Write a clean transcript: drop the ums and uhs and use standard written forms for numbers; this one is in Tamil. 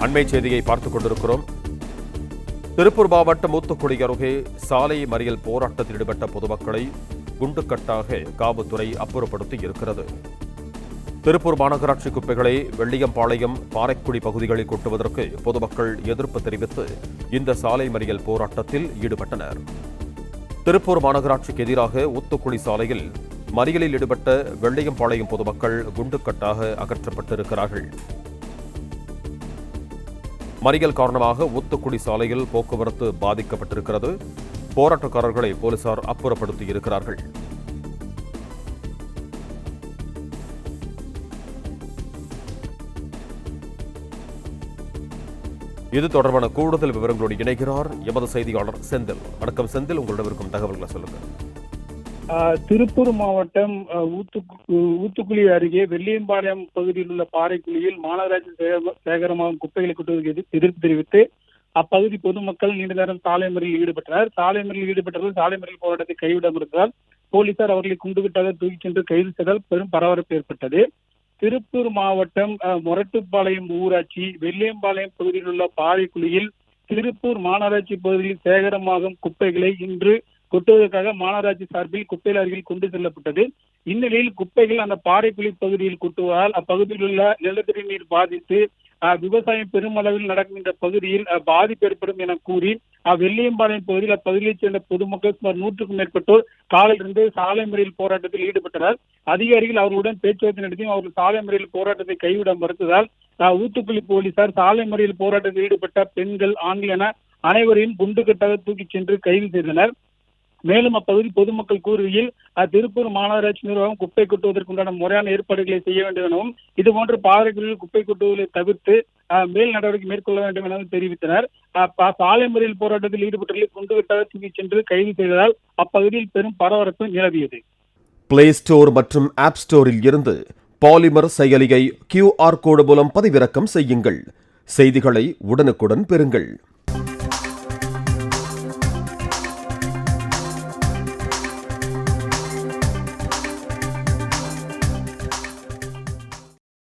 அண்மை செய்தியை பார்த்துக் கொண்டிருக்கிறோம். திருப்பூர் மூத்துக்குடி அருகே சாலை மறியல் போராட்டத்தில் ஈடுபட்ட பொதுமக்களை குண்டுக்கட்டாக காவல்துறை அப்புறப்படுத்தி இருக்கிறது. திருப்பூர் மாநகராட்சி குப்பைகளை வெள்ளியம்பாளையம், பாறைக்குடி பகுதிகளில் கொட்டுவதற்கு பொதுமக்கள் எதிர்ப்பு தெரிவித்து இந்த சாலை மறியல் போராட்டத்தில் ஈடுபட்டனர். திருப்பூர் மாநகராட்சிக்கு எதிராக ஊத்துக்குளி சாலையில் மறியலில் ஈடுபட்ட வெள்ளியம்பாளையம் பொதுமக்கள் குண்டுக்கட்டாக அகற்றப்பட்டிருக்கிறார்கள். மறியல் காரணமாக ஊத்துக்குடி சாலையில் போக்குவரத்து பாதிக்கப்பட்டிருக்கிறது. போராட்டக்காரர்களை போலீசார் அப்புறப்படுத்தியிருக்கிறார்கள். இது தொடர்பான கூடுதல் விவரங்களோடு இணைகிறார் எமது செய்தியாளர் செந்தில். வணக்கம் செந்தில், உங்களிடம் இருக்கும் தகவல்களை சொல்லுங்க. திருப்பூர் மாவட்டம் ஊத்துக்குளி அருகே வெள்ளியம்பாளையம் பகுதியில் உள்ள பாறைக்குழியில் மாநகராட்சி சேகரமாகும் குப்பைகளை கொட்டுவதற்கு எதிர்ப்பு தெரிவித்து அப்பகுதி பொதுமக்கள் நீண்ட நேரம் சாலை மறியலில் ஈடுபட்டனர். சாலை மறியலில் ஈடுபட்டவர்கள் சாலை மறியல் போராட்டத்தை கைவிட மறுத்ததால் போலீசார் அவர்களை குண்டுகட்டாக தூக்கிச் சென்று கைது செய்தால் பெரும் பரபரப்பு ஏற்பட்டது. திருப்பூர் மாவட்டம் மொரட்டுப்பாளையம் ஊராட்சி வெள்ளியம்பாளையம் பகுதியில் உள்ள பாறைக்குழியில் திருப்பூர் மாநகராட்சி பகுதியில் சேகரமாகும் குப்பைகளை இன்று கொட்டுவதற்காக மாநகராட்சி சார்பில் குப்பை லாரிகள் கொண்டு செல்லப்பட்டது. இந்நிலையில் குப்பைகள் அந்த பாறைக்குழி பகுதியில் கொட்டுவதால் அப்பகுதியில் உள்ள நிலத்தடி நீர் பாதித்து விவசாயம் பெருமளவில் நடக்கின்ற பகுதியில் பாதிப்பு ஏற்படும் என கூறி வெள்ளியம்பாளையம் பகுதியில் அப்பகுதியைச் சேர்ந்த பொதுமக்கள் சுமார் 100க்கும் மேற்பட்டோர் காலையிலிருந்து சாலை மறியல் போராட்டத்தில் ஈடுபட்டனர். அதிகாரிகள் அவர்களுடன் பேச்சுவார்த்தை நடத்தியும் அவர்கள் சாலை மறியல் போராட்டத்தை கைவிட மறுத்ததால் ஊத்துக்குளி போலீசார் சாலை மறியல் போராட்டத்தில் ஈடுபட்ட பெண்கள், ஆண்கள் என அனைவரையும் குண்டுகட்டாக தூக்கிச் சென்று கைது செய்தனர். மேலும் அப்பகுதி பொதுமக்கள் கூறுகையில் திருப்பூர் மாநகராட்சி நிர்வாகம் குப்பை கொட்டுவதற்குண்டான முறையான ஏற்பாடுகளை செய்ய வேண்டும் எனவும் இதுபோன்ற பாறைகளில் குப்பை கொட்டுவதை தவிர்த்து மேல் நடவடிக்கை மேற்கொள்ள வேண்டும் எனவும் தெரிவித்தனர். சாலை மறியல் போராட்டத்தில் ஈடுபட்டவர்களை குண்டுகட்டாக தூக்கிச் சென்று கைது செய்ததால் அப்பகுதியில் பெரும் பரபரப்பு நிலவியது. பிளே ஸ்டோர் மற்றும் ஆப் ஸ்டோரில் இருந்து பாலிமர் செயலியை QR கோடு மூலம் பதிவிறக்கம் செய்யுங்கள். செய்திகளை உடனுக்குடன் பெறுங்கள்.